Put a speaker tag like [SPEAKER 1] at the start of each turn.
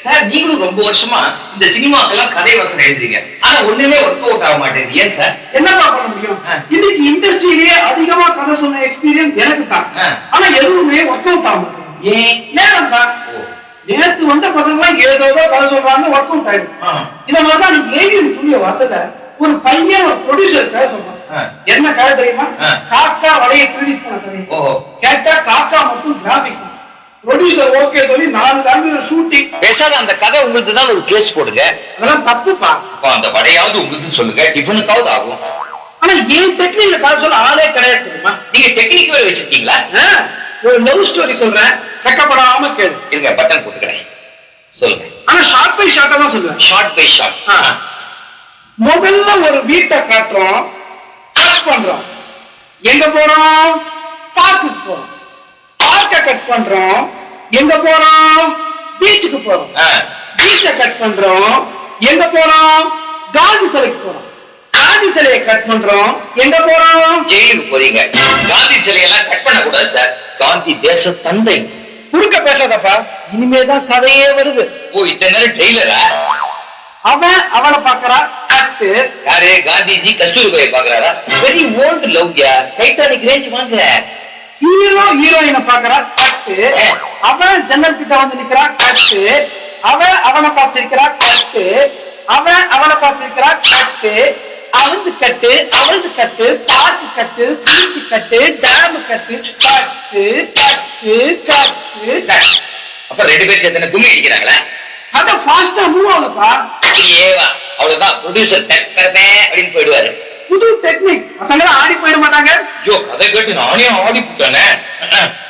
[SPEAKER 1] Sir நீங்களும் ரொம்ப வருஷமா இந்த சினிமாக்கெல்லாம் கதை வசனம் எழுதுறீங்க, ஆனா ஒண்ணுமே ஒர்க் அவுட் ஆக மாட்டேங்குது. ஏன் சார்?
[SPEAKER 2] என்னப்பா பண்ண முடியும்? இன்னைக்கு இண்டஸ்ட்ரியிலேயே அதிகமா கதை சொன்ன எக்ஸ்பீரியன்ஸ் எனக்கு தான். ஆனா எதுவுமே ஒர்க் அவுட் ஆக மாட்டேங்குது. ஏன்? நேரம் தான். நேத்து வந்த பசங்க எல்லாம் ஏதோ கதை சொல்றாங்க, ஒர்க் அவுட் ஆயிடும். இத மாதிரிதான் நீங்க ஏவிஎம் ஸ்டுடியோ வாசல்ல ஒரு பையன் ஒரு ப்ரொடியூசர் கதை சொல்றான். என்ன கதை தெரியுமா? காக்கா வலையை திருடி போன கதை. கேட்டா காக்கா மட்டும் கிராபிக்ஸ். ப்ரொடியூசர் ஓகே சொல்லி 4 லாங்குவேஜ் ஷூட்டிங்.
[SPEAKER 1] பேசாத அந்த கதை உங்களுக்கு தான் ஒரு கேஸ் போடுங்க.
[SPEAKER 2] அதெல்லாம் தப்புப்பா.
[SPEAKER 1] அந்த வடையாவது உங்களுக்கு சொல்லுங்க, டிஃபனுக்காவது ஆகும்.
[SPEAKER 2] ஆனா ஏன் டெக்னிக்ல கதை சொல்ல ஆளே கிடையாது தெரியுமா?
[SPEAKER 1] நீங்க டெக்னிக் வேற வச்சிருக்கீங்களா?
[SPEAKER 2] ஒரு லவ் ஸ்டோரி சொல்றேன், வெக்கப்படாம கேளு.
[SPEAKER 1] இருங்க, பட்டன் போட்டுக்கிறேன், சொல்லுங்க.
[SPEAKER 2] ஆனா ஷார்ட் பை ஷார்ட்டா தான் சொல்லுவேன்.
[SPEAKER 1] Short by short.
[SPEAKER 2] முதல்ல ஒரு வீட்டை காட்டுறோம், கட் பண்றோம். எங்க போறோம்? பார்க்குக்கு போறோம். பார்க்க கட் பண்றோம். எங்க போறோம்? பீச்சுக்கு போறோம். பீச்சை கட் பண்றோம். எங்க போறோம்? காந்தி சிலைக்கு போறோம். காந்தி சிலையை கட் பண்றோம். எங்க போறோம்?
[SPEAKER 1] ஜெயிலுக்கு போறீங்க. காந்தி சிலையெல்லாம் கட் பண்ண கூடாது சார், காந்தி தேச தந்தை.
[SPEAKER 2] குறுக்க பேசாதப்பா, இனிமேதான் கதையே வருது.
[SPEAKER 1] ஓ, இத்தனை நேரம் ட்ரெய்லரா?
[SPEAKER 2] அவன் அவனை பாக்குறா, கட்டு.
[SPEAKER 1] யாரு? காந்திஜி கஸ்தூரிபாயை பாக்குறாரா? வெரி ஓல்ட் லவ்யா, டைட்டானிக் ரேஞ்ச் வாங்க.
[SPEAKER 2] ஹீரோ ஹீரோயினை பாக்குறா, கட்டு. அவன் ஜன்னல் கிட்ட வந்து நிக்கிறா, கட்டு. அவன் அவனை பார்த்திருக்கிறா, கட்டு. அவன் அவனை பார்த்திருக்கிறா, கட்டு. அவந்து கட்டு, அவளது கட்டு, பாட்டு கட்டு, பீச்சு கட்டு, டேம் கட்டு, கட்டு கட்டு கட்டு கட்டு.
[SPEAKER 1] அப்ப 2 பேர் சேர்த்து கும்மி அடிக்கிறாங்களா?
[SPEAKER 2] அத ஃபாஸ்டா மூவ் ஆகுதுப்பா.
[SPEAKER 1] ஏவா, அவ்வளவுதான். ப்ரொடியூசர் டக்கர்மே அப்படின்னு போயிடுவாரு.
[SPEAKER 2] புது டெக்னிக். பசங்க ஆடி போயிட மாட்டாங்க.
[SPEAKER 1] ஐயோ, கதை கேட்டு நானே ஆடி போட்டானே.